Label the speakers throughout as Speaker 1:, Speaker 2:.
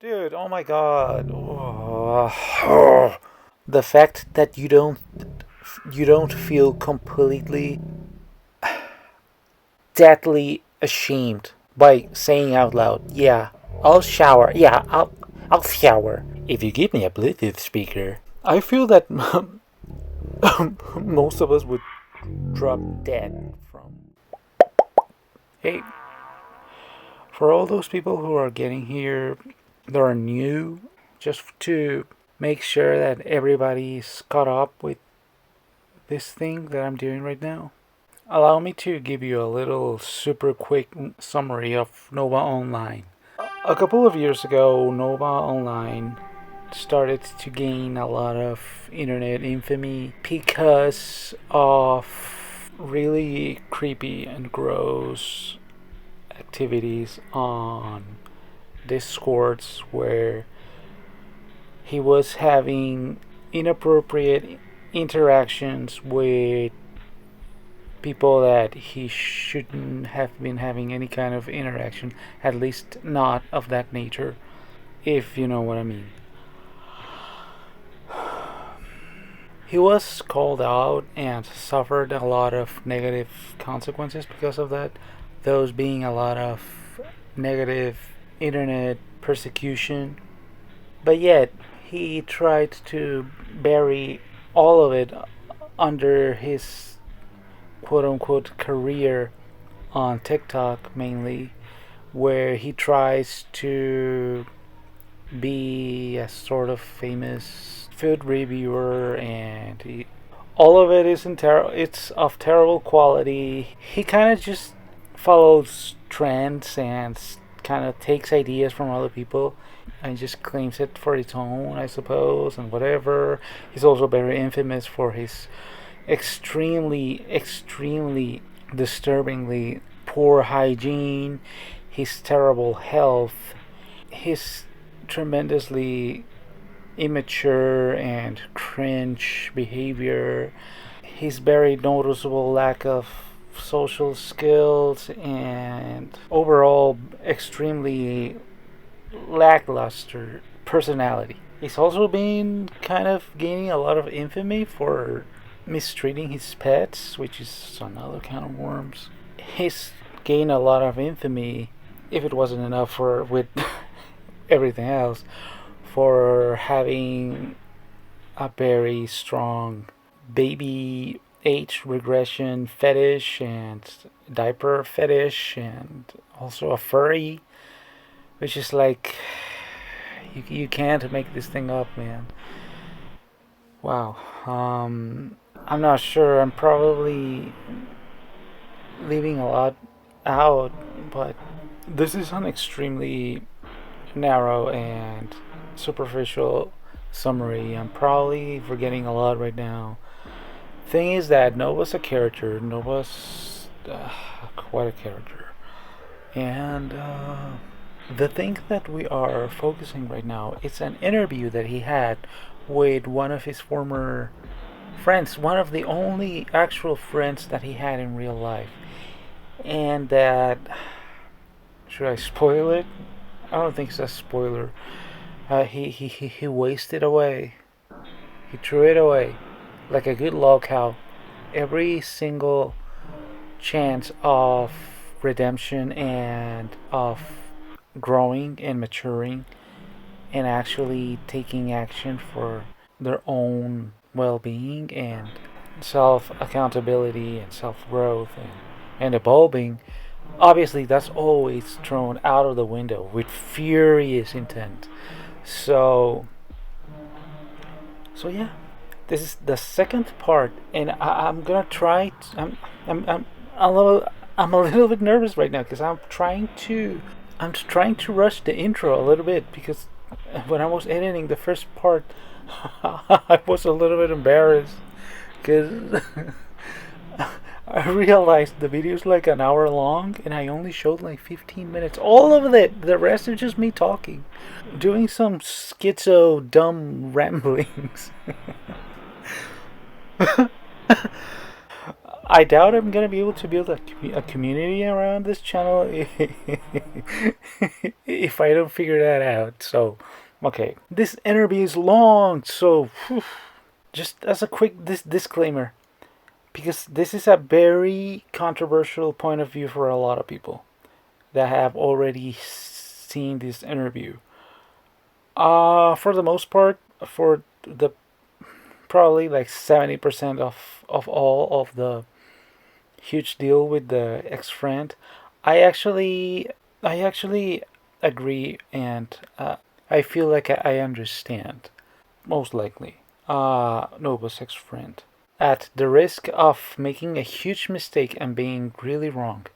Speaker 1: Dude, oh my god. Oh. The fact that you don't feel completely deadly ashamed by saying out loud, "Yeah, I'll shower. Yeah, I'll shower if you give me a Bluetooth speaker." I feel that most of us would drop dead from. Hey, for all those people who are getting here that are new, just to make sure that everybody's caught up with this thing that I'm doing right now, allow me to give you a little super quick summary of Nova Online. A couple of years ago, Nova Online started to gain a lot of internet infamy because of really creepy and gross activities on discords where he was having inappropriate interactions with people that he shouldn't have been having any kind of interaction, at least not of that nature, if you know what I mean. He was called out and suffered a lot of negative consequences because of that, those being a lot of negative internet persecution. But yet, he tried to bury all of it under his quote unquote career on TikTok mainly, where he tries to be a sort of famous food reviewer, and all of it isn't it's of terrible quality. He kind of just follows trends and kind of takes ideas from other people and just claims it for its own, I suppose, and whatever. He's also very infamous for his extremely disturbingly poor hygiene, his terrible health, his tremendously immature and cringe behavior, his very noticeable lack of social skills, and overall extremely lackluster personality. He's also been kind of gaining a lot of infamy for mistreating his pets, which is another kind of worms. He's gained a lot of infamy, if it wasn't enough for with everything else, for having a very strong baby age regression fetish and diaper fetish, and also a furry, which is like you can't make this thing up, man. Wow. I'm not sure. I'm probably leaving a lot out, but this is an extremely narrow and superficial summary. I'm probably forgetting a lot right now. Thing is that Nova's a character. Nova's quite a character. And the thing that we are focusing right now is an interview that he had with one of his former friends, one of the only actual friends that he had in real life. And that, should I spoil it? I don't think it's a spoiler. He wasted away. He threw it away like a good lolcow. Every single chance of redemption and of growing and maturing and actually taking action for their own well-being and self-accountability and self-growth and evolving, obviously that's always thrown out of the window with furious intent. So yeah, this is the second part, and I'm gonna try. I'm a little I'm a little bit nervous right now because I'm trying to rush the intro a little bit because when I was editing the first part, I was a little bit embarrassed because I realized the video is like an hour long and I only showed like 15 minutes. All of it, the rest is just me talking, doing some schizo dumb ramblings. I doubt I'm gonna be able to build a community around this channel if I don't figure that out. So, okay, this interview is long, so whew, just as a quick disclaimer, because this is a very controversial point of view for a lot of people that have already seen this interview. For the most part, for the probably like 70% of all of the huge deal with the ex-friend, I actually I actually agree, and I feel like I understand most likely Nova's ex-friend. At the risk of making a huge mistake and being really wrong,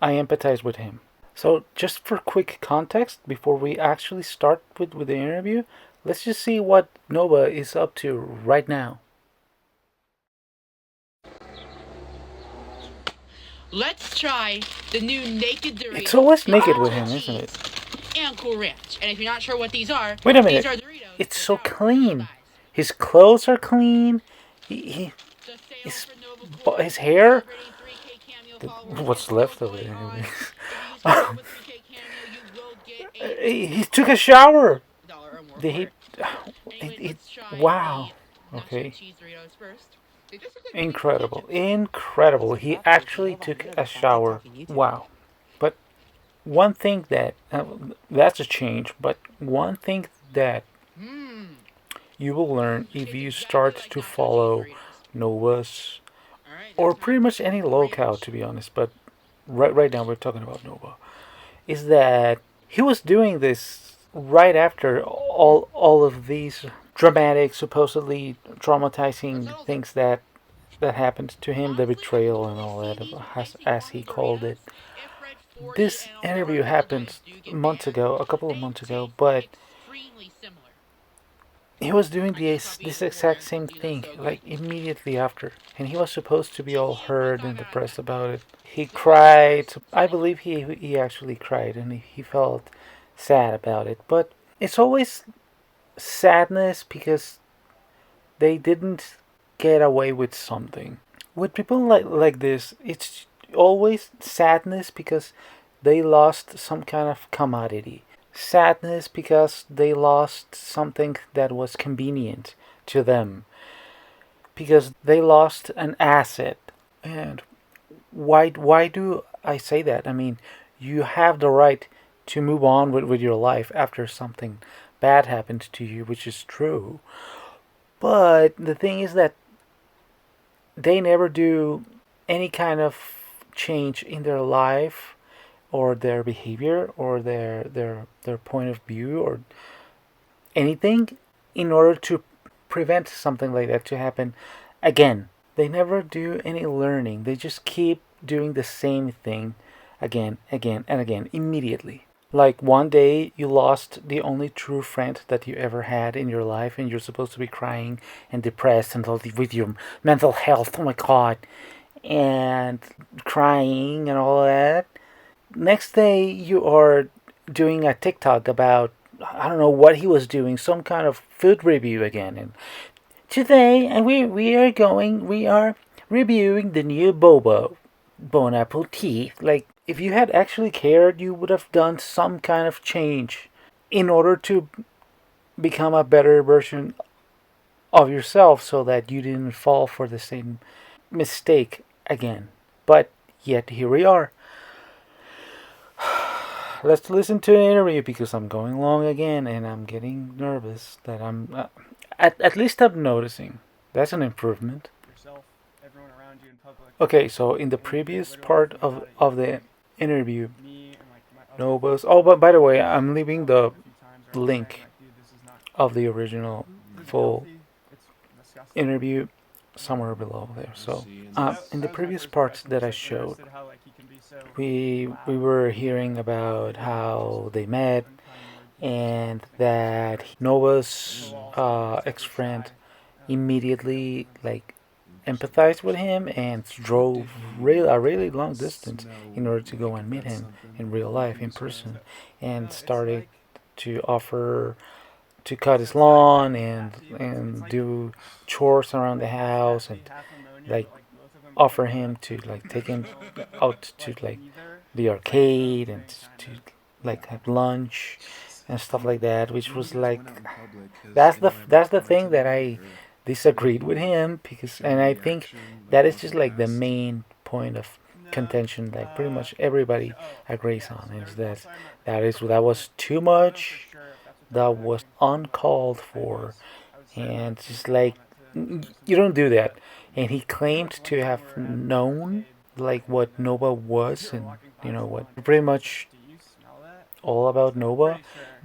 Speaker 1: I empathize with him. So, just for quick context, before we actually start with the interview, let's just see what Nova is up to right now.
Speaker 2: Let's try the new naked Doritos.
Speaker 1: It's always naked with him, isn't it?
Speaker 2: And Cool Ranch. And if you're not sure what these are,
Speaker 1: Wait a minute.
Speaker 2: these are Doritos.
Speaker 1: It's so clean. His clothes are clean. He his hair. What's left of it, anyways. He took a shower. He, wow. Okay. Incredible. Incredible. He actually took a shower. Wow. But one thing that's a change, but one thing that you will learn if you start to follow Nova's, or pretty much any Lolocow, to be honest, but right now we're talking about Nova, is that he was doing this right after all of these dramatic, supposedly traumatizing things that happened to him, the betrayal and all that, as he called it. This interview happened months ago, a couple of months ago, but he was doing this exact same thing, like immediately after, and he was supposed to be all hurt and depressed about it. He cried. I believe he actually cried, and he felt sad about it. But it's always sadness because they didn't get away with something. With people like this, it's always sadness because they lost some kind of commodity. Sadness because they lost something that was convenient to them. Because they lost an asset. And why do I say that? I mean, you have the right to move on with your life after something bad happened to you, which is true. But the thing is that they never do any kind of change in their life or their behavior or their point of view or anything in order to prevent something like that to happen again. They never do any learning. They just keep doing the same thing again, again, and again immediately. Like one day you lost the only true friend that you ever had in your life, and you're supposed to be crying and depressed and with your mental health. Oh my god, and crying and all that. Next day you are doing a TikTok about I don't know what he was doing, some kind of food review again. And today, and we are reviewing the new boba, Bon Appetit. Like, if you had actually cared, you would have done some kind of change in order to become a better version of yourself so that you didn't fall for the same mistake again. But yet, here we are. Let's listen to an interview because I'm going long again and I'm getting nervous that I'm. At least I'm noticing. That's an improvement. Okay, so in the previous part of the interview, Nova's. Oh, but by the way, I'm leaving the link of the original full interview somewhere below there. So, in the previous parts that I showed, we were hearing about how they met and that Nova's ex-friend immediately like empathized with him and drove a really long distance in order to go and meet him in real life, in person, and started to offer to cut his lawn and do chores around the house and like offer him to like take him out to like the arcade and to like have lunch and stuff like that, which was like that's the thing that I disagreed with him because, and I think that is just like the main point of contention that pretty much everybody agrees on is that that was too much, that was uncalled for, and just like you don't do that. And he claimed to have known like what Nova was, and what pretty much all about Nova,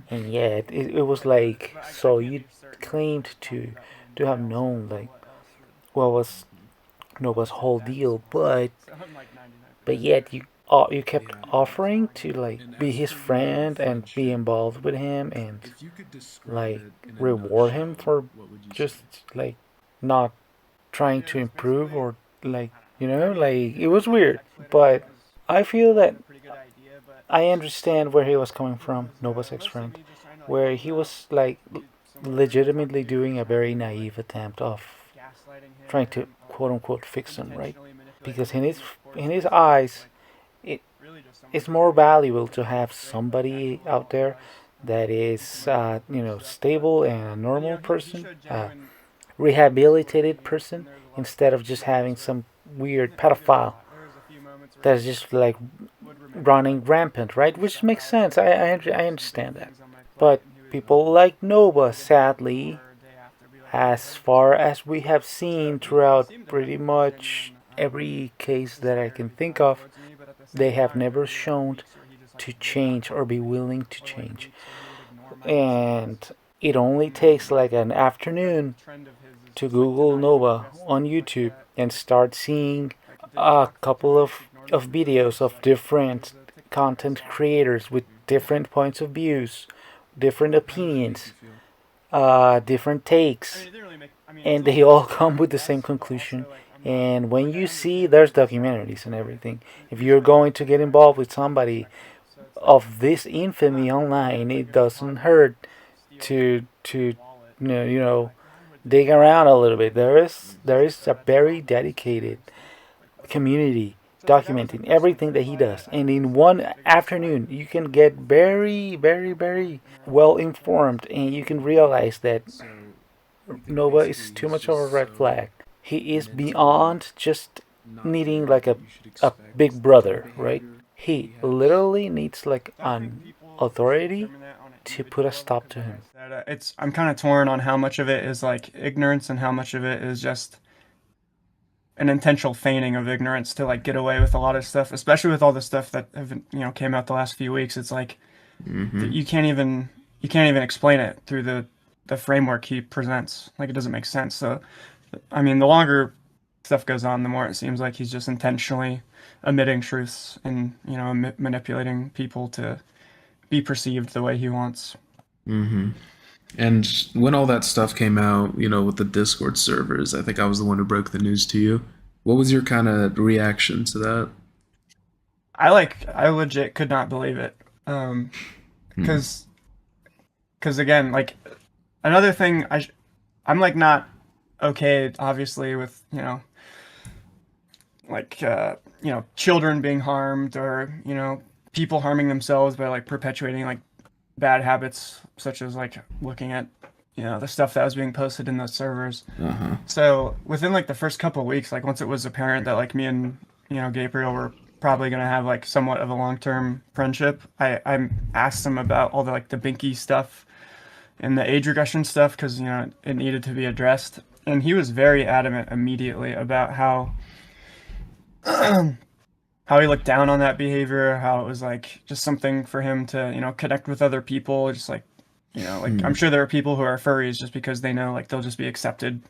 Speaker 1: and yet it was like, so you claimed to have known like what was Nova's whole deal, but yet you kept offering to like be his friend and be involved with him and like reward him for just like not trying to improve, or like like it was weird. But I feel that I understand where he was coming from, Nova's ex-friend, where he was like legitimately doing a very naive attempt of trying to quote unquote fix him, right? Because in his eyes, it it's more valuable to have somebody out there that is stable and a normal person, rehabilitated person, instead of just having some weird pedophile that's just like running rampant, right? Which makes sense. I understand that. But people like Nova, sadly, as far as we have seen throughout pretty much every case that I can think of, they have never shown to change or be willing to change. And it only takes like an afternoon to Google Nova on YouTube and start seeing a couple of videos of different content creators with different points of views, different opinions, different takes, and they all come with the same conclusion. And when you see, there's documentaries and everything. If you're going to get involved with somebody of this infamy online, it doesn't hurt to dig around a little bit. There is a very dedicated community documenting everything that he does, and in one afternoon you can get very, very, very well informed, and you can realize that Nova is too much of a red flag. He is beyond just needing like a big brother, right? He literally needs like an authority to put a stop to him.
Speaker 3: It's I'm kind of torn on how much of it is like ignorance and how much of it is just an intentional feigning of ignorance to like get away with a lot of stuff, especially with all the stuff that have came out the last few weeks. It's like you can't even explain it through the framework he presents. Like it doesn't make sense. So I mean, the longer stuff goes on, the more it seems like he's just intentionally omitting truths and manipulating people to be perceived the way he wants.
Speaker 4: And when all that stuff came out, with the Discord servers, I think I was the one who broke the news to you. What was your kind of reaction to that?
Speaker 3: I legit could not believe it. Because again, like another thing, I'm like not okay, obviously, with like children being harmed, or people harming themselves by like perpetuating like bad habits, such as like looking at the stuff that was being posted in those servers. So within like the first couple of weeks, like once it was apparent that like me and Gabriel were probably gonna have like somewhat of a long-term friendship, I asked him about all the like the Binky stuff and the age regression stuff, because it needed to be addressed, and he was very adamant immediately about how how he looked down on that behavior, how it was like just something for him to connect with other people, just like like I'm sure there are people who are furries just because they know like they'll just be accepted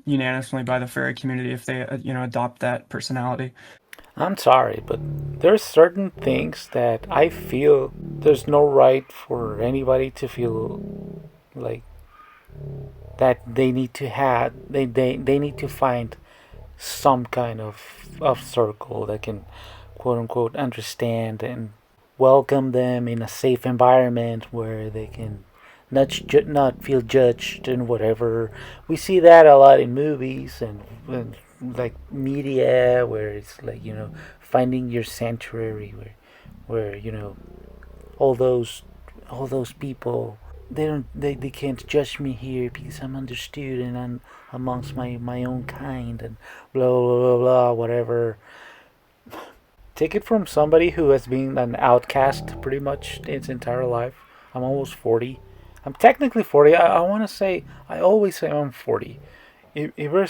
Speaker 3: unanimously by the furry community if they adopt that personality.
Speaker 1: I'm sorry, but there's certain things that I feel there's no right for anybody to feel like that they need to have they need to find some kind of circle that can quote unquote understand and welcome them in a safe environment where they can not feel judged and whatever. We see that a lot in movies and like media where it's like, finding your sanctuary, where all those all those people, they can't judge me here because I'm understood and I'm amongst my own kind, and blah blah blah blah whatever. Take it from somebody who has been an outcast pretty much its entire life. I'm almost 40. I'm technically 40. I want to say, I always say I'm 40. Ever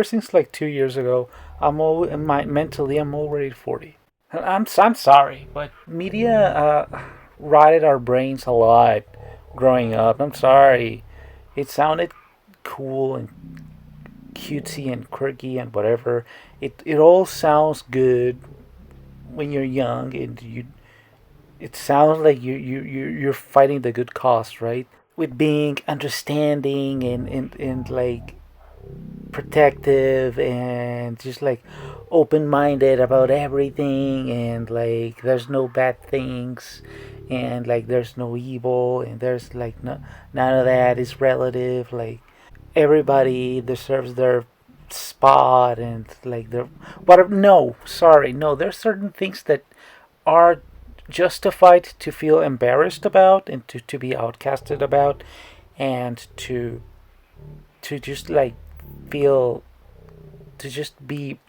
Speaker 1: since like 2 years ago, mentally I'm already 40. I'm sorry, but media rotted our brains a lot growing up. I'm sorry. It sounded cool and cutesy and quirky and whatever. It all sounds good when you're young, and it sounds like you're fighting the good cause, right? With being understanding and like protective and just like open minded about everything, and like there's no bad things, and like there's no evil, and there's like none of that is relative. Like everybody deserves their spot, and like their but no, sorry, no, there's certain things that are justified to feel embarrassed about, and to be outcasted about, and to just like feel, to just be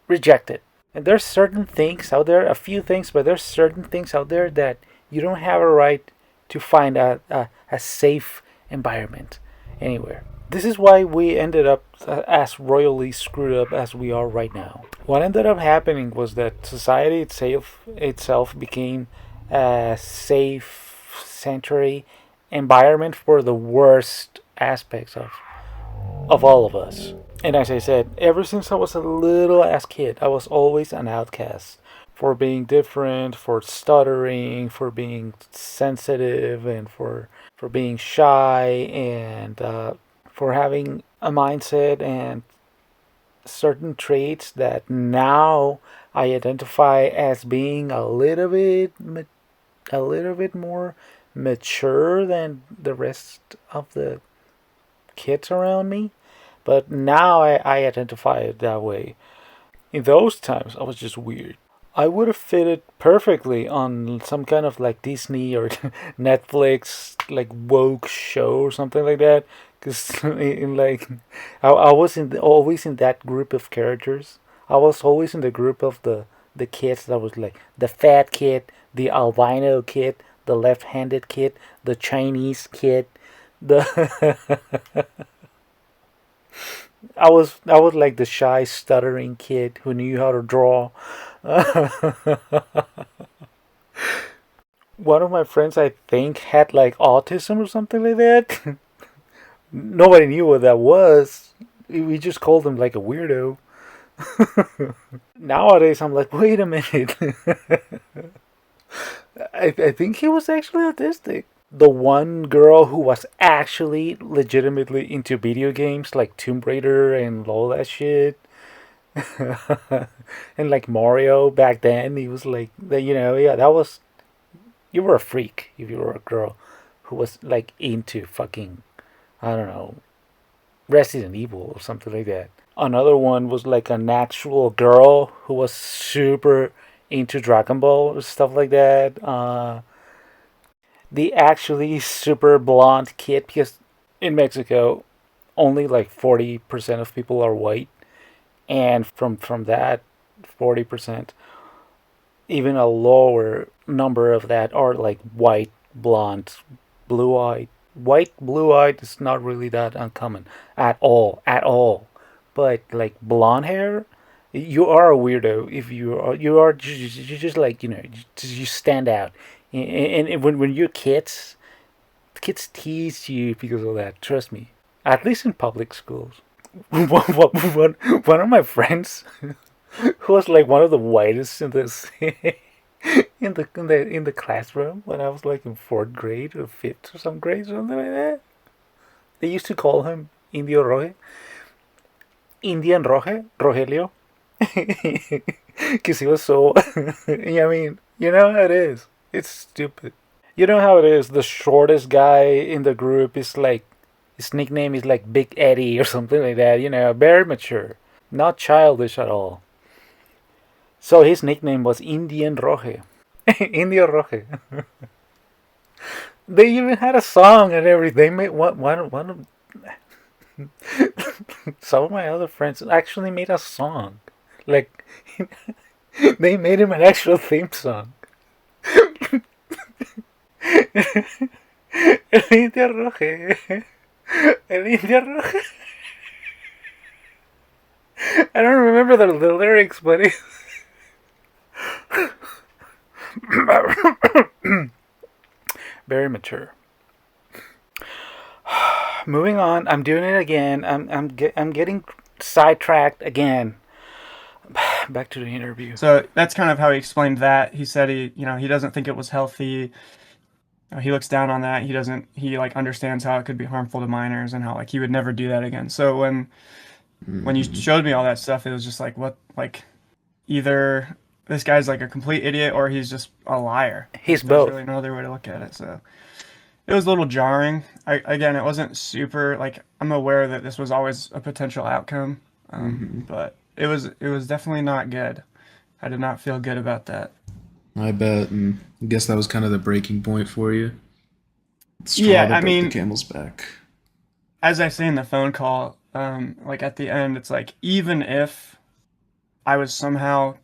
Speaker 1: rejected. And there's certain things out there, a few things, but there's certain things out there that you don't have a right to find a safe environment anywhere. This is why we ended up as royally screwed up as we are right now. What ended up happening was that society itself became a safe sanctuary environment for the worst aspects of all of us. And as I said, ever since I was a little ass kid, I was always an outcast for being different, for stuttering, for being sensitive, and for being shy, and for having a mindset and certain traits that now I identify as being a little bit more mature than the rest of the kids around me. But now I identify it that way. In those times, I was just weird. I would have fitted perfectly on some kind of like Disney or Netflix like woke show or something like that. Because in like, I was always in that group of characters. I was always in the group of the kids that was like the fat kid, the albino kid, the left-handed kid, the Chinese kid, the I was like the shy stuttering kid who knew how to draw. One of my friends, I think, had like autism or something like that. Nobody knew what that was. We just called him like a weirdo. Nowadays, I'm like, wait a minute. I think he was actually autistic. The one girl who was actually legitimately into video games like Tomb Raider and all that shit. And like Mario back then, he was like, yeah, that was, you were a freak if you were a girl who was like into fucking, I don't know, Resident Evil or something like that. Another one was like an actual girl who was super into Dragon Ball or stuff like that. The actually super blonde kid, because in Mexico, only like 40% of people are white, and from that 40%, even a lower number of that are like white, blonde, blue eyed. White, blue eyed is not really that uncommon at all, at all. But like blonde hair, you are a weirdo if you just like you stand out. And when you're kids tease you because of that. Trust me. At least in public schools. One of my friends, who was like one of the whitest in this in the classroom when I was like in fourth grade or fifth or some grade, something like that. They used to call him Indio Roje, Indian Roje, Rogelio, because he was so. I mean, you know how it is. It's stupid. You know how it is. The shortest guy in the group is like His nickname is like Big Eddie or something like that. Very mature, not childish at all. So his nickname was Indian Roje. Indio Roje. They even had a song and everything. They made one of some of my other friends actually made a song. Like they made him an actual theme song. El Indio Roje. El Indio Roje. I don't remember the lyrics, but very mature. Moving on, I'm doing it again. I'm getting sidetracked again. Back to the interview.
Speaker 3: So that's kind of how he explained that. He said he doesn't think it was healthy. He looks down on that. He like understands how it could be harmful to minors and how like he would never do that again. So when you showed me all that stuff, it was just like, what, like either this guy's like a complete idiot or he's just a liar.
Speaker 1: He's
Speaker 3: There's
Speaker 1: both.
Speaker 3: really no other way to look at it. So it was a little jarring. Again, it wasn't super like, I'm aware that this was always a potential outcome, but it was definitely not good. I did not feel good about that.
Speaker 4: I bet, and I guess that was kind of the breaking point for you. Straw
Speaker 3: Yeah,
Speaker 4: that
Speaker 3: I
Speaker 4: broke
Speaker 3: mean,
Speaker 4: the camel's back.
Speaker 3: as I say in the phone call, like at the end, it's like even if I was somehow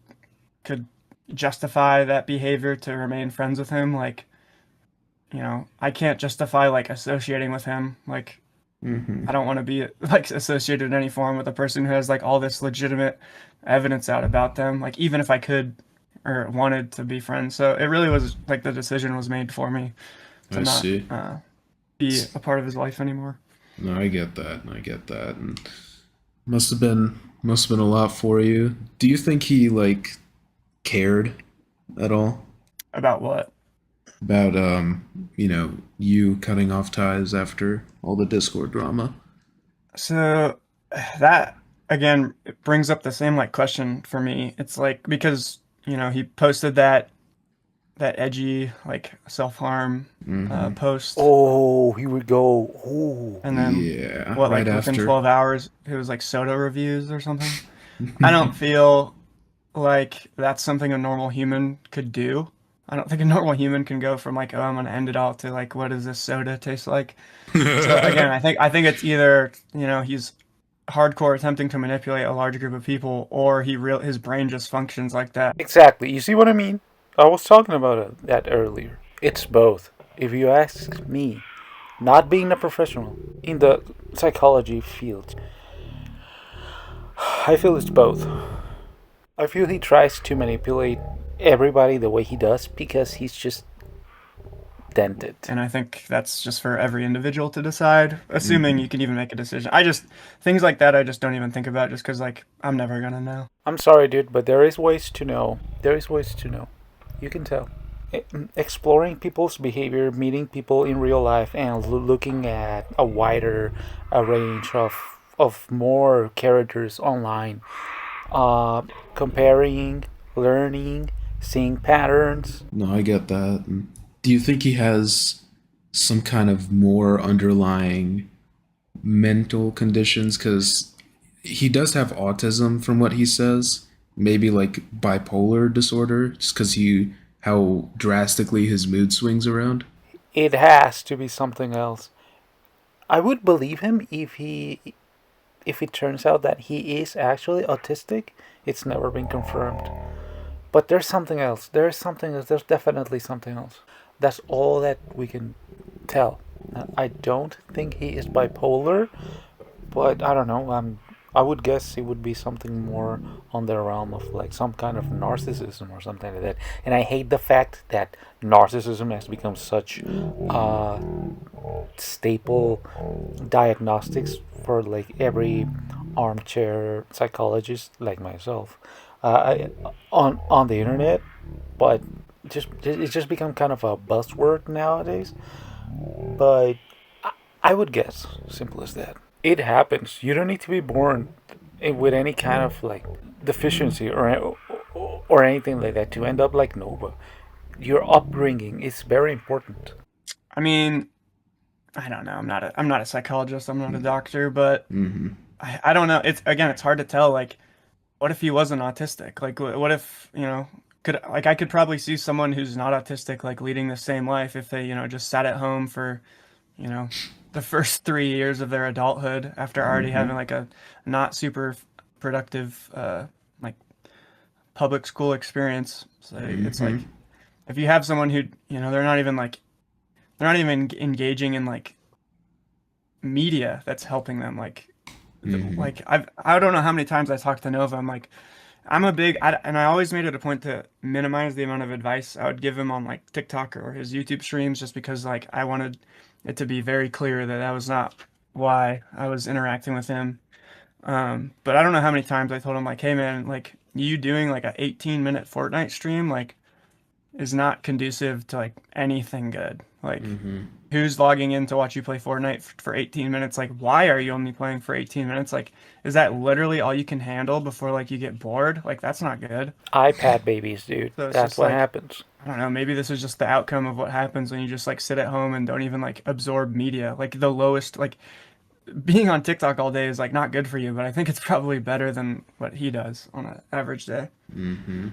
Speaker 3: could justify that behavior to remain friends with him, like, I can't justify like associating with him. Like, I don't want to be like associated in any form with a person who has like all this legitimate evidence out about them. Like, even if I could or wanted to be friends. So it really was like the decision was made for me to
Speaker 4: I
Speaker 3: not
Speaker 4: see.
Speaker 3: be a part of his life anymore.
Speaker 4: No, I get that. I get that. And must have been a lot for you. Do you think he like cared at all
Speaker 3: About what?
Speaker 4: about you cutting off ties after all the Discord drama?
Speaker 3: So that again it brings up the same like question for me. It's like because he posted that edgy like self-harm post,
Speaker 1: Oh, here we go. Oh,
Speaker 3: and then
Speaker 4: Yeah,
Speaker 3: what,
Speaker 4: right
Speaker 3: like within
Speaker 4: after.
Speaker 3: 12 hours it was like soda reviews or something. I don't feel like that's something a normal human could do. I don't think a normal human can go from like, oh, I'm gonna end it all to like, what does this soda taste like? So again, I think it's either he's hardcore attempting to manipulate a large group of people, or his brain just functions like that.
Speaker 1: exactly. You see what I mean? I was talking about that earlier. It's both. If you ask me, not being a professional in the psychology field, I feel it's both. I feel he tries to manipulate everybody the way he does because he's just dented.
Speaker 3: And I think that's just for every individual to decide, assuming you can even make a decision. Things like that, I just don't even think about just because, like, I'm never gonna know.
Speaker 1: I'm sorry, dude, but there is ways to know. There is ways to know. You can tell. Exploring people's behavior, meeting people in real life, and looking at a wider range of more characters online, comparing, learning, seeing patterns.
Speaker 4: No, I get that. And do you think he has some kind of more underlying mental conditions? Because he does have autism, from what he says. Maybe like bipolar disorder, just because how drastically his mood swings around.
Speaker 1: It has to be something else. I would believe him if it turns out that he is actually autistic. It's never been confirmed. But there's something else. There's something else. There's definitely something else. That's all that we can tell. I don't think he is bipolar, but I don't know. I would guess it would be something more on the realm of like some kind of narcissism or something like that. And I hate the fact that narcissism has become such staple diagnostics for like every armchair psychologist like myself on the internet. But it's just become kind of a buzzword nowadays. But I would guess simple as that. It happens. You don't need to be born with any kind of like deficiency or anything like that to end up like Nova. Your upbringing is very important.
Speaker 3: I mean, I don't know. I'm not a psychologist. I'm not a doctor, but
Speaker 4: Mm-hmm.
Speaker 3: I don't know. It's again, it's hard to tell. Like, what if he wasn't autistic? Like, what if, could like I could probably see someone who's not autistic like leading the same life if they, just sat at home for, you know, the first 3 years of their adulthood after already
Speaker 4: Mm-hmm.
Speaker 3: having like a not super productive like public school experience. So it's
Speaker 4: Mm-hmm.
Speaker 3: like if you have someone who, they're not even engaging in like media that's helping them
Speaker 4: Mm-hmm.
Speaker 3: I don't know how many times I talked to Nova. I'm like, and I always made it a point to minimize the amount of advice I would give him on like TikTok or his YouTube streams, just because like I wanted it to be very clear that that was not why I was interacting with him. But I don't know how many times I told him like, hey man, like you doing like a 18-minute Fortnite stream like is not conducive to like anything good. Like
Speaker 4: Mm-hmm.
Speaker 3: who's logging in to watch you play Fortnite for 18 minutes? Like, why are you only playing for 18 minutes? Like, is that literally all you can handle before like you get bored? Like, that's not good.
Speaker 1: iPad babies, dude.
Speaker 3: So it's
Speaker 1: That's
Speaker 3: just
Speaker 1: what
Speaker 3: like,
Speaker 1: happens.
Speaker 3: I don't know, maybe this is just the outcome of what happens when you just like sit at home and don't even like absorb media. Like the lowest, like being on TikTok all day is like not good for you, but I think it's probably better than what he does on an average day.
Speaker 4: Mm-hmm.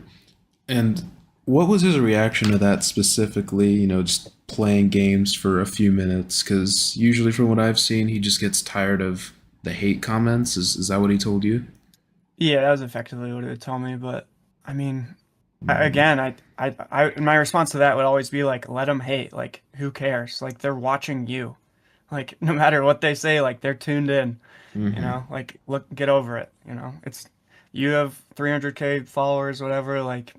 Speaker 4: And what was his reaction to that specifically? Just playing games for a few minutes? Because usually, from what I've seen, he just gets tired of the hate comments. Is that what he told you?
Speaker 3: Yeah, that was effectively what it would tell me, but I mean,
Speaker 4: Mm-hmm.
Speaker 3: again, my response to that would always be like, let them hate. Like, who cares? Like, they're watching you. Like, no matter what they say, like, they're tuned in.
Speaker 4: Mm-hmm.
Speaker 3: Like, look, get over it. It's you have 300K followers, whatever. Like,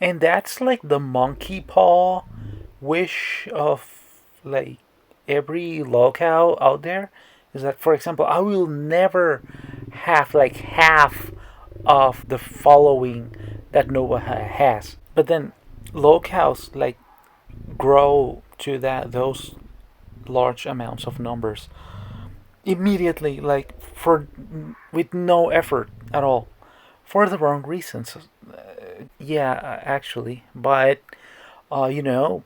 Speaker 1: And that's like the monkey paw wish of like every lolcow out there is that, for example, I will never have like half of the following that Nova has. But then lolcows like grow to that those large amounts of numbers immediately, like for with no effort at all, for the wrong reasons. Yeah, actually, but you know,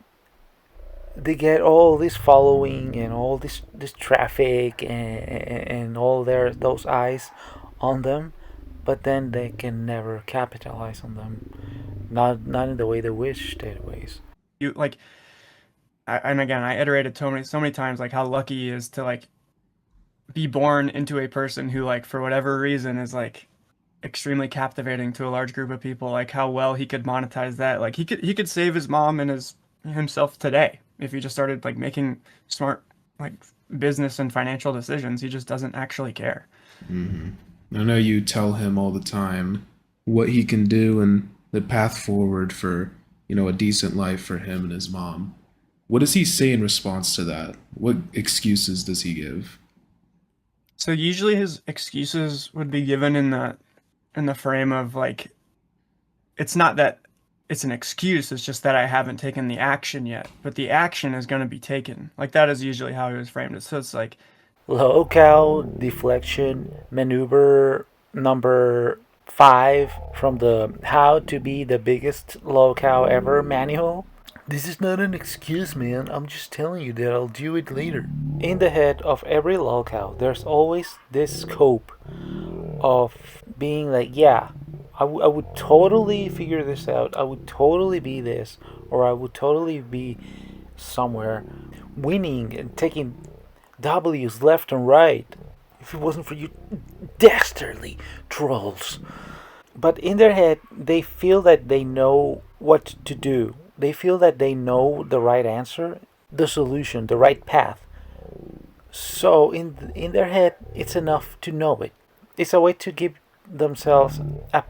Speaker 1: they get all this following and all this traffic and all those eyes on them, but then they can never capitalize on them. Not in the way they wish they ways.
Speaker 3: you like, and again, I iterated so many times like how lucky he is to like be born into a person who like for whatever reason is like extremely captivating to a large group of people, like how well he could monetize that. Like he could save his mom and his himself today if he just started like making smart like business and financial decisions. He just doesn't actually care.
Speaker 4: Mm-hmm. I know you tell him all the time what he can do and the path forward for, a decent life for him and his mom. What does he say in response to that? What excuses does he give?
Speaker 3: So usually his excuses would be given in the frame of like it's not that it's an excuse, it's just that I haven't taken the action yet, but the action is going to be taken. Like that is usually how he was framed it. So it's like
Speaker 1: Local deflection maneuver number 5 from the How to Be the Biggest Lolcow Ever manual. This is not an excuse, man. I'm just telling you that I'll do it later. In the head of every lolcow, there's always this scope of being like, yeah, I would totally figure this out. I would totally be this, or I would totally be somewhere winning and taking W's left and right if it wasn't for you dastardly trolls. But in their head, they feel that they know what to do. They feel that they know the right answer, the solution, the right path. So in their head, it's enough to know it. It's a way to give themselves a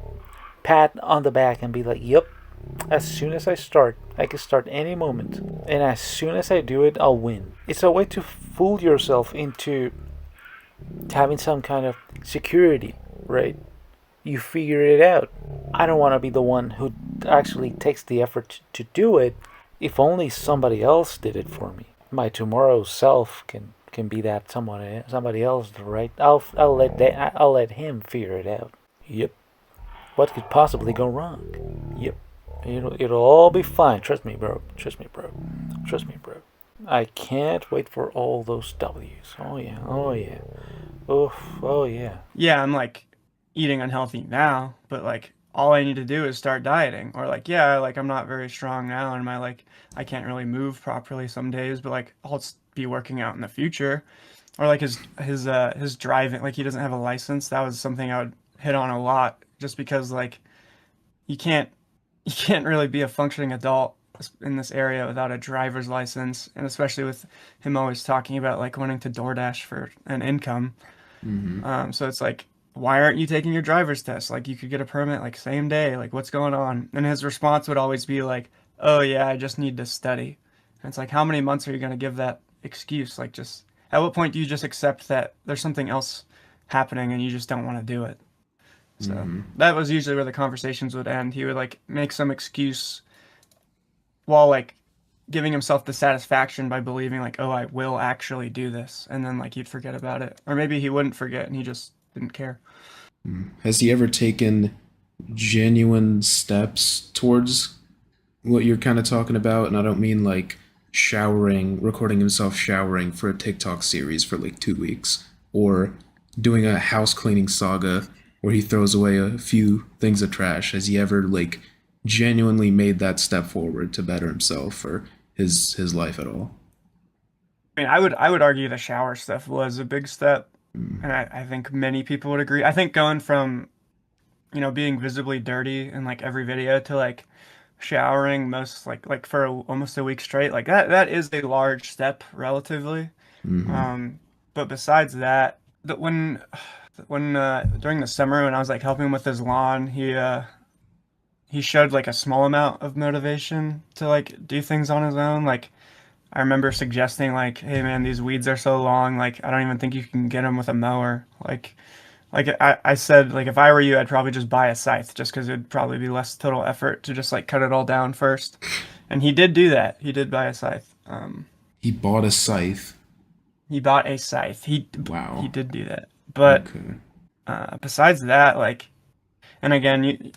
Speaker 1: pat on the back and be like, "Yep, as soon as I start, I can start any moment, and as soon as I do it, I'll win." It's a way to fool yourself into having some kind of security, right? You figure it out. I don't want to be the one who actually takes the effort to do it. If only somebody else did it for me. My tomorrow self can be that somebody else, right? I'll let him figure it out. Yep. What could possibly go wrong? Yep. It'll all be fine. Trust me, bro. Trust me, bro. Trust me, bro. I can't wait for all those W's. Oh yeah, oh yeah. Oof, oh yeah.
Speaker 3: Yeah, I'm like eating unhealthy now, but like all I need to do is start dieting. Or like, yeah, like I'm not very strong now and my like I can't really move properly some days, but like be working out in the future. Or like his driving, like he doesn't have a license. That was something I would hit on a lot just because like you can't you can't really be a functioning adult in this area without a driver's license, and especially with him always talking about like wanting to DoorDash for an income.
Speaker 4: Mm-hmm.
Speaker 3: So it's like, why aren't you taking your driver's test? Like you could get a permit like same day. Like what's going on? And his response would always be like, "Oh yeah, I just need to study." And it's like, how many months are you going to give that excuse? Like just at what point do you just accept that there's something else happening and you just don't want to do it? So
Speaker 4: Mm-hmm.
Speaker 3: that was usually where the conversations would end. He would like make some excuse while like giving himself the satisfaction by believing like, oh, I will actually do this, and then like he'd forget about it, or maybe he wouldn't forget and he just didn't care.
Speaker 4: Has he ever taken genuine steps towards what you're kind of talking about? And I don't mean like showering, recording himself showering for a TikTok series for like 2 weeks, or doing a house cleaning saga where he throws away a few things of trash. Has he ever like genuinely made that step forward to better himself or his life at all?
Speaker 3: I mean, I would argue the shower stuff was a big step, and I think many people would agree. I think going from being visibly dirty in like every video to like showering most like for almost a week straight, like that is a large step relatively.
Speaker 4: Mm-hmm.
Speaker 3: Um, but besides that, that when during the summer when I was like helping him with his lawn, he showed like a small amount of motivation to like do things on his own. Like I remember suggesting like, "Hey man, these weeds are so long. Like I don't even think you can get them with a mower." Like I said, like if I were you, I'd probably just buy a scythe just because it'd probably be less total effort to just like cut it all down first. And he did do that. He did buy a scythe.
Speaker 4: He bought a scythe.
Speaker 3: He bought a scythe. He
Speaker 4: Wow.
Speaker 3: did do that. But
Speaker 4: Okay.
Speaker 3: besides that, like, and again,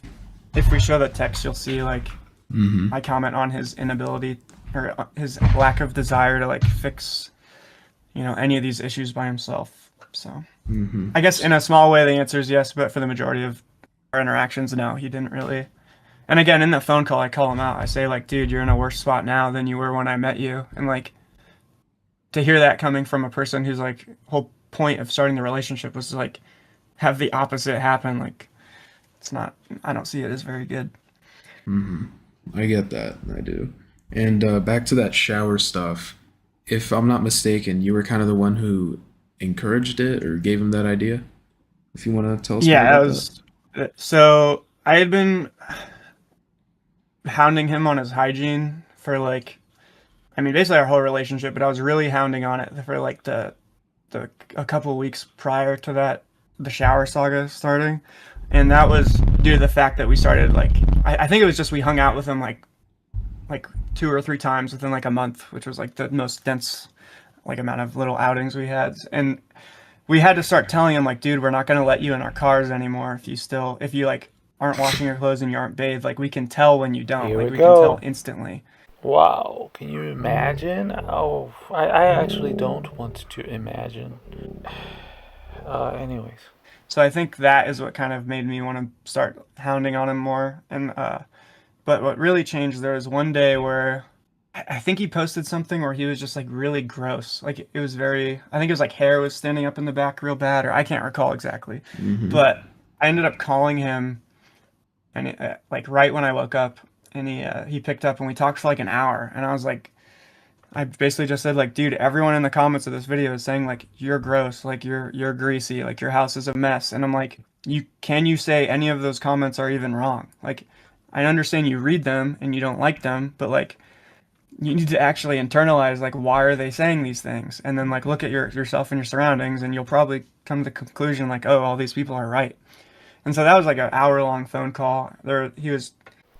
Speaker 3: if we show the text, you'll see like
Speaker 4: Mm-hmm.
Speaker 3: I comment on his inability or his lack of desire to like fix, any of these issues by himself. So
Speaker 4: Mm-hmm.
Speaker 3: I guess in a small way the answer is yes, but for the majority of our interactions, no, he didn't really. And again, in the phone call, I call him out. I say like, dude, you're in a worse spot now than you were when I met you. And like to hear that coming from a person whose like whole point of starting the relationship was to like have the opposite happen, like it's not. I don't see it as very good.
Speaker 4: Mm-hmm. I get that. I do. And back to that shower stuff. If I'm not mistaken, you were kind of the one who encouraged it or gave him that idea. If you want to tell us more
Speaker 3: Yeah, that
Speaker 4: about that.
Speaker 3: was so. I had been hounding him on his hygiene for like, I mean, basically our whole relationship, but I was really hounding on it for like the a couple of weeks prior to that, the shower saga starting, and that was due to the fact that we started like, I think it was just we hung out with him like 2 or 3 times within like a month, which was like the most dense like amount of little outings we had, and we had to start telling him like, dude, we're not going to let you in our cars anymore if you like aren't washing your clothes and you aren't bathed. Like we can tell when you don't.
Speaker 1: Here we
Speaker 3: Like we can tell
Speaker 1: go.
Speaker 3: instantly.
Speaker 1: Wow, can you imagine? Oh, I actually don't want to imagine. Anyways.
Speaker 3: So I think that is what kind of made me want to start hounding on him more. And but what really changed, there was one day where I think he posted something where he was just like really gross. Like it was very, I think it was like hair was standing up in the back real bad, or I can't recall exactly.
Speaker 4: Mm-hmm.
Speaker 3: But I ended up calling him, and like right when I woke up, and he picked up and we talked for like an hour, and I was like, I basically just said like, dude, everyone in the comments of this video is saying like you're gross, like you're greasy, like your house is a mess, and I'm like, you say any of those comments are even wrong? Like, I understand you read them and you don't like them, but like you need to actually internalize like why are they saying these things, and then like look at yourself and your surroundings, and you'll probably come to the conclusion like, oh, all these people are right. And so that was like an hour long phone call. There he was.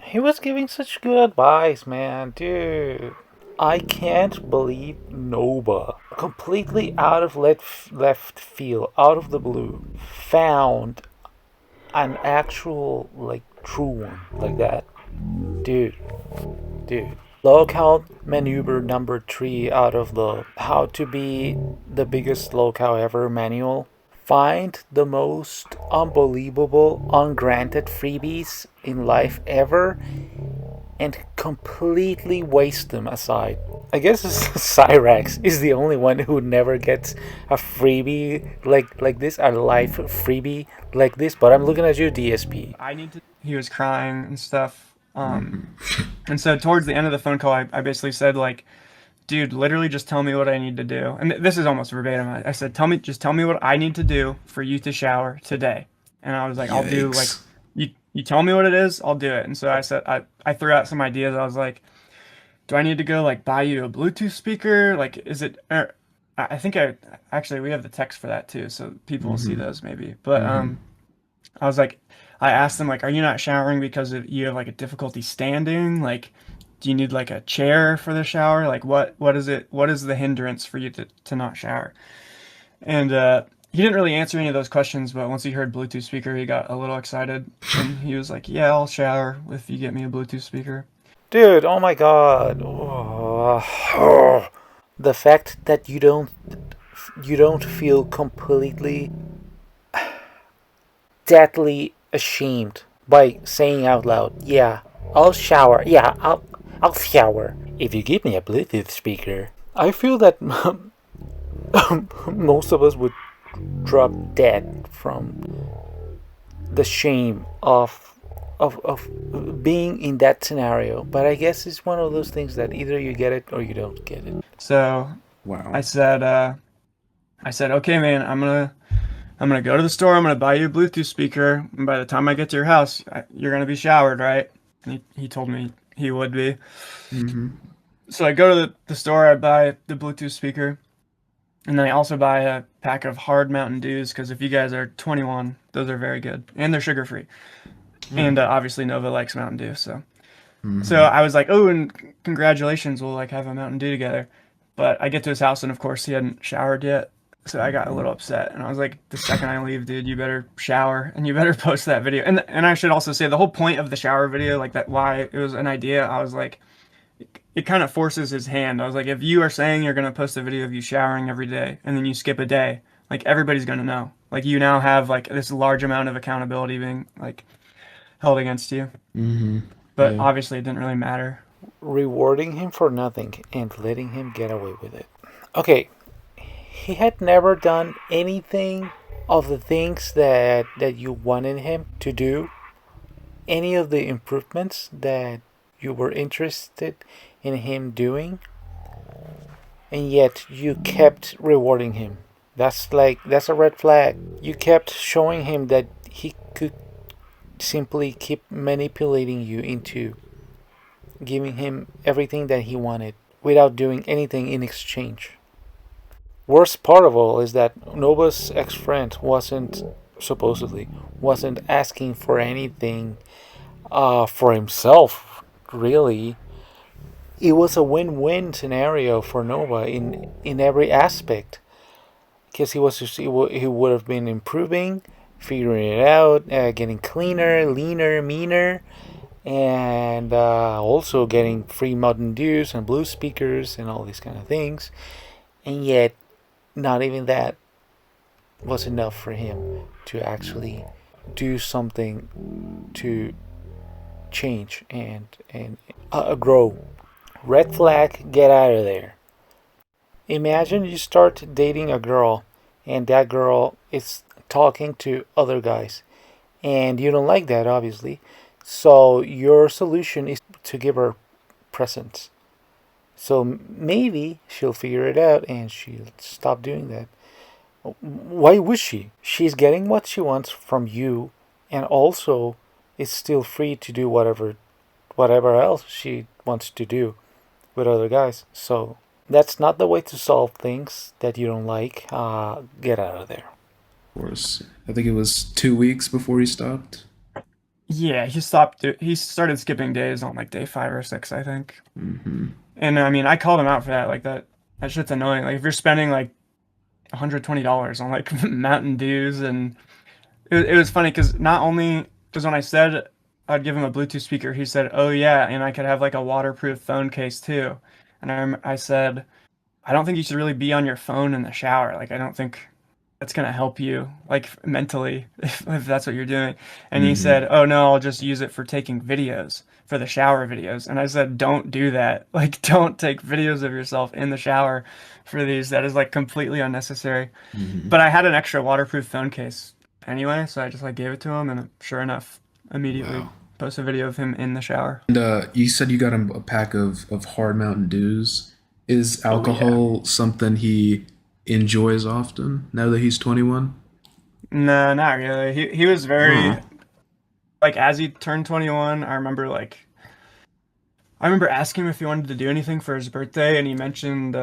Speaker 1: He was giving such good advice, man, dude. I can't believe Nova, completely out of left field, out of the blue, found an actual, like, true one like that. Dude, dude. Lolocow maneuver number 3 out of the How to Be the Biggest Lolocow Ever manual. Find the most unbelievable ungranted freebies in life ever and completely waste them aside. I guess Cyrax is the only one who never gets a freebie like this, a life freebie like this. But I'm looking at you, DSP.
Speaker 3: I need to. He was crying and stuff. And so towards the end of the phone call, I basically said like, dude, literally just tell me what I need to do. And this is almost verbatim. I said, just tell me what I need to do for you to shower today. And I was like, I'll do like,
Speaker 4: Yikes.
Speaker 3: you tell me what it is, I'll do it. And so I said, I threw out some ideas. I was like, do I need to go like buy you a Bluetooth speaker? Like, is it, I think actually, we have the text for that too. So people will see those maybe. But, I was like, I asked them like, are you not showering because you have like a difficulty standing? Like, do you need like a chair for the shower? Like, what is it? What is the hindrance for you to not shower? And he didn't really answer any of those questions, but once he heard Bluetooth speaker, he got a little excited, and he was like, "Yeah, I'll shower if you get me a Bluetooth speaker."
Speaker 1: Dude, oh my god. Oh. The fact that you don't feel completely deathly ashamed by saying out loud, "Yeah, I'll shower. Yeah, I'll shower if you give me a Bluetooth speaker." I feel that most of us would drop dead from the shame of being in that scenario. But I guess it's one of those things that either you get it or you don't get it.
Speaker 3: So
Speaker 4: Wow.
Speaker 3: I said, "Okay, man, I'm gonna go to the store. I'm gonna buy you a Bluetooth speaker, and by the time I get to your house, you're gonna be showered, right?" And he told me he would be. So I go to the store. I buy the Bluetooth speaker. And then I also buy a pack of hard Mountain Dews because if you guys are 21, those are very good and they're sugar free. And obviously Nova likes Mountain Dew, so I was like, oh, and congratulations, we'll like have a Mountain Dew together. But I get to his house and of course he hadn't showered yet, so I got a little upset and I was like, the second I leave, dude, you better shower and you better post that video. And I should also say the whole point of the shower video, like that, why it was an idea. I was like, it kind of forces his hand. I was like, if you are saying you're going to post a video of you showering every day and then you skip a day, like everybody's going to know. Like you now have like this large amount of accountability being like held against you. But
Speaker 4: Yeah.
Speaker 3: obviously it didn't really matter.
Speaker 1: Rewarding him for nothing and letting him get away with it. Okay, he had never done anything of the things that you wanted him to do, any of the improvements that you were interested in him doing, and yet you kept rewarding him. That's a red flag. You kept showing him that he could simply keep manipulating you into giving him everything that he wanted without doing anything in exchange. Worst part of all is that Nova's ex-friend wasn't asking for anything for himself, really. It was a win-win scenario for Nova in every aspect, because he would have been improving, figuring it out, getting cleaner, leaner, meaner, and also getting free Mountain Dews and blue speakers and all these kind of things. And yet, not even that was enough for him to actually do something to change and grow. Red flag, get out of there. Imagine you start dating a girl and that girl is talking to other guys and you don't like that, obviously. So your solution is to give her presents. So maybe she'll figure it out and she'll stop doing that. Why would she? She's getting what she wants from you and also is still free to do whatever else she wants to do with other guys. So that's not the way to solve things that you don't like. Get out of there.
Speaker 4: Of course. I think it was 2 weeks before he stopped.
Speaker 3: Yeah, he started skipping days on like day 5 or 6, I think. And I mean, I called him out for that. Like that shit's annoying. Like if you're spending like $120 on like Mountain Dews, and it was funny because not only because when I said I'd give him a Bluetooth speaker, he said, "Oh yeah, and I could have like a waterproof phone case too." And I said, "I don't think you should really be on your phone in the shower. Like, I don't think that's gonna help you like mentally if that's what you're doing." And he
Speaker 4: Mm-hmm.
Speaker 3: said, "Oh no, I'll just use it for taking videos, for the shower videos." And I said, "Don't do that. Like, don't take videos of yourself in the shower for these. That is like completely unnecessary."
Speaker 4: Mm-hmm.
Speaker 3: But I had an extra waterproof phone case anyway, so I just like gave it to him, and sure enough, immediately
Speaker 4: Wow.
Speaker 3: post a video of him in the shower.
Speaker 4: And you said you got him a pack of hard Mountain Dews. Is
Speaker 3: Oh yeah.
Speaker 4: alcohol something he enjoys often now that he's 21?
Speaker 3: No, not really. He was very
Speaker 4: Oh,
Speaker 3: like as he turned 21, I remember asking him if he wanted to do anything for his birthday, and he mentioned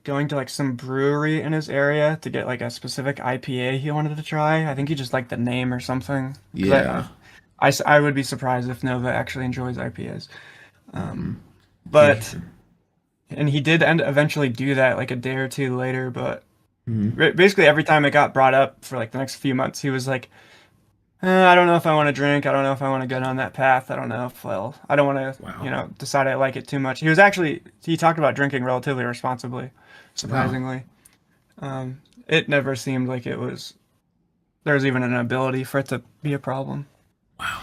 Speaker 3: going to like some brewery in his area to get like a specific IPA he wanted to try. I think he just liked the name or something. Because
Speaker 4: yeah.
Speaker 3: I would be surprised if Nova actually enjoys IPAs.
Speaker 4: Mm-hmm.
Speaker 3: But
Speaker 4: Interesting.
Speaker 3: and he did end eventually do that like a day or two later. But
Speaker 4: Mm-hmm.
Speaker 3: basically every time it got brought up for like the next few months, he was like, I don't know if I want to drink. I don't know if I want to go down that path. I don't know if, well, I don't want to,
Speaker 4: Wow.
Speaker 3: decide I like it too much. He talked about drinking relatively responsibly,
Speaker 4: Wow.
Speaker 3: surprisingly. It never seemed like there was even an ability for it to be a problem.
Speaker 4: Wow.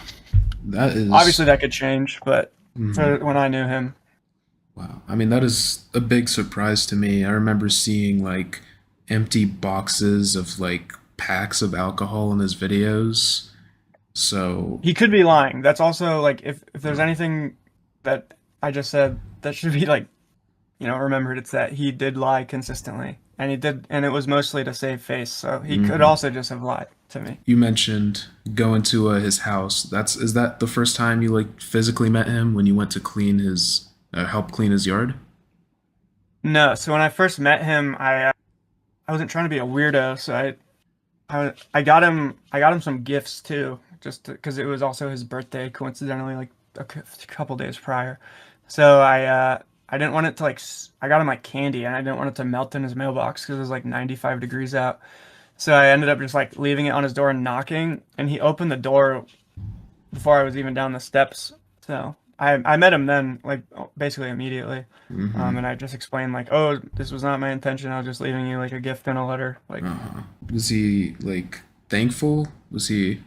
Speaker 4: That
Speaker 3: Obviously,
Speaker 4: is.
Speaker 3: that could change, but
Speaker 4: Mhm.
Speaker 3: for when I knew him,
Speaker 4: Wow. I mean, that is a big surprise to me. I remember seeing like empty boxes of like packs of alcohol in his videos. So,
Speaker 3: he could be lying. That's also like, if there's anything that I just said that should be like, remembered, it's that he did lie consistently. And it was mostly to save face, so he could
Speaker 4: mhm.
Speaker 3: also just have lied to me.
Speaker 4: You mentioned going to his house. Is that the first time you like physically met him when you went to help clean his yard?
Speaker 3: No, so when I first met him, I wasn't trying to be a weirdo, so I got him some gifts too, just because it was also his birthday, coincidentally, like couple days prior. So I didn't want it to I got him like candy, and I didn't want it to melt in his mailbox because it was like 95 degrees out. So I ended up just like leaving it on his door and knocking, and he opened the door before I was even down the steps. So I met him then, like basically immediately.
Speaker 4: Mm-hmm.
Speaker 3: And I just explained like, "Oh, this was not my intention. I was just leaving you like a gift and a letter." Like
Speaker 4: Uh-huh. Was he like thankful? Was he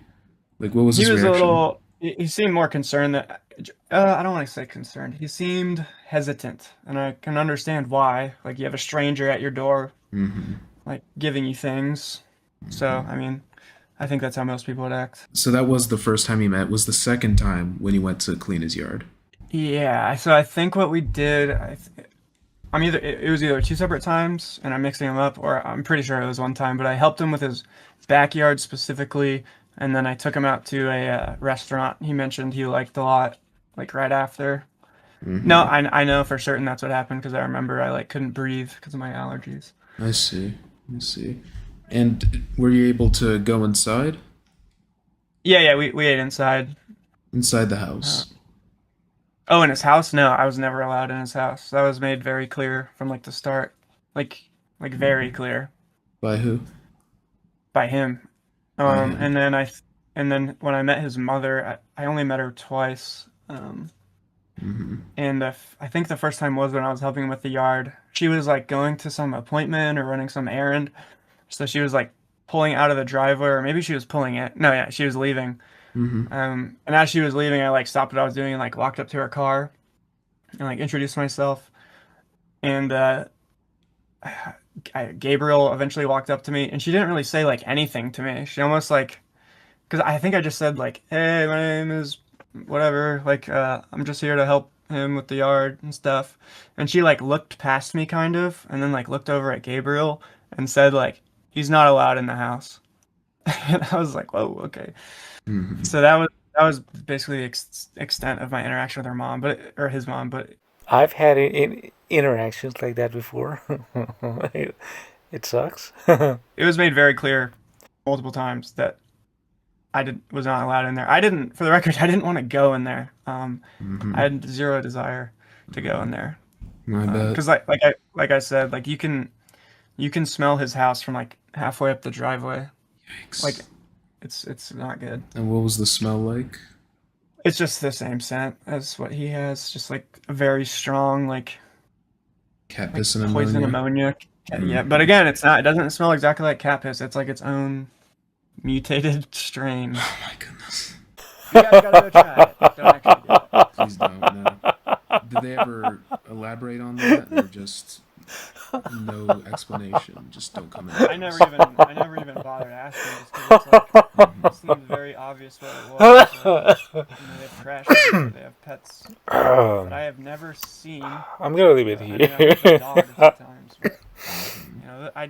Speaker 4: like what was
Speaker 3: he
Speaker 4: his
Speaker 3: was a
Speaker 4: reaction?
Speaker 3: little. He seemed more concerned that. I don't want to say concerned. He seemed hesitant, and I can understand why. Like you have a stranger at your door,
Speaker 4: Mm-hmm.
Speaker 3: like giving you things. So
Speaker 4: Mm-hmm.
Speaker 3: I mean, I think that's how most people would act.
Speaker 4: So that was the first time you met. Was the second time when he went to clean his yard?
Speaker 3: Yeah. So I think what we did. I'm either it was either two separate times, and I'm mixing them up, or I'm pretty sure it was one time. But I helped him with his backyard specifically, and then I took him out to a restaurant he mentioned he liked a lot, like right after. No,
Speaker 4: Mm-hmm.
Speaker 3: I know for certain that's what happened because I remember I like couldn't breathe because of my allergies.
Speaker 4: I see. I see. And were you able to go inside?
Speaker 3: Yeah, yeah, we ate inside.
Speaker 4: Inside the
Speaker 3: Uh,
Speaker 4: house.
Speaker 3: oh, in his house? No, I was never allowed in his house. That was made very clear from like the start, like very
Speaker 4: Mm-hmm.
Speaker 3: clear
Speaker 4: By who?
Speaker 3: by him.
Speaker 4: By him.
Speaker 3: And then when I met his mother, I only met her twice.
Speaker 4: Mm-hmm.
Speaker 3: And I think the first time was when I was helping him with the yard. She was like going to some appointment or running some errand. So she was like pulling out of the driveway, or maybe she was pulling it. No, yeah, she was leaving.
Speaker 4: Mm-hmm.
Speaker 3: And as she was leaving, I like stopped what I was doing and like walked up to her car and like introduced myself. And Gabriel eventually walked up to me, and she didn't really say like anything to me. She almost like, because I think I just said like, "Hey, my name is whatever. Like, I'm just here to help him with the yard and stuff." And she like looked past me kind of, and then like looked over at Gabriel and said like, "He's not allowed in the house." And I was like, "Whoa, okay."
Speaker 4: Mm-hmm.
Speaker 3: So that was basically the extent of my interaction with her mom, or his mom. But
Speaker 1: I've had interactions like that before. It sucks.
Speaker 3: it was made very clear multiple times that was not allowed in there. I didn't, for the record, I didn't want to go in there. I
Speaker 4: Mm-hmm.
Speaker 3: had zero desire to go in there.
Speaker 4: I bet.
Speaker 3: Because like I said, like you can smell his house from like halfway up the driveway. Like
Speaker 4: Yikes.
Speaker 3: it's not good.
Speaker 4: And what was the smell like?
Speaker 3: It's just the same scent as what he has, just like a very strong, like
Speaker 4: Cat piss and
Speaker 3: poison
Speaker 4: ammonia.
Speaker 3: ammonia. Yeah, but again, it's not. It doesn't smell exactly like cat piss. It's like its own mutated strain.
Speaker 4: Oh my goodness.
Speaker 3: You guys gotta go try it. Don't actually do it.
Speaker 4: Please don't. No. Did they ever elaborate on that, or just no explanation? Just don't come in.
Speaker 3: I never even bothered asking just because it's like it seemed very obvious what it was. Like, they have trash cans, they have pets, but I have never seen.
Speaker 1: I'm gonna leave it
Speaker 3: I
Speaker 1: here.
Speaker 3: mean, I have a dog sometimes. But, I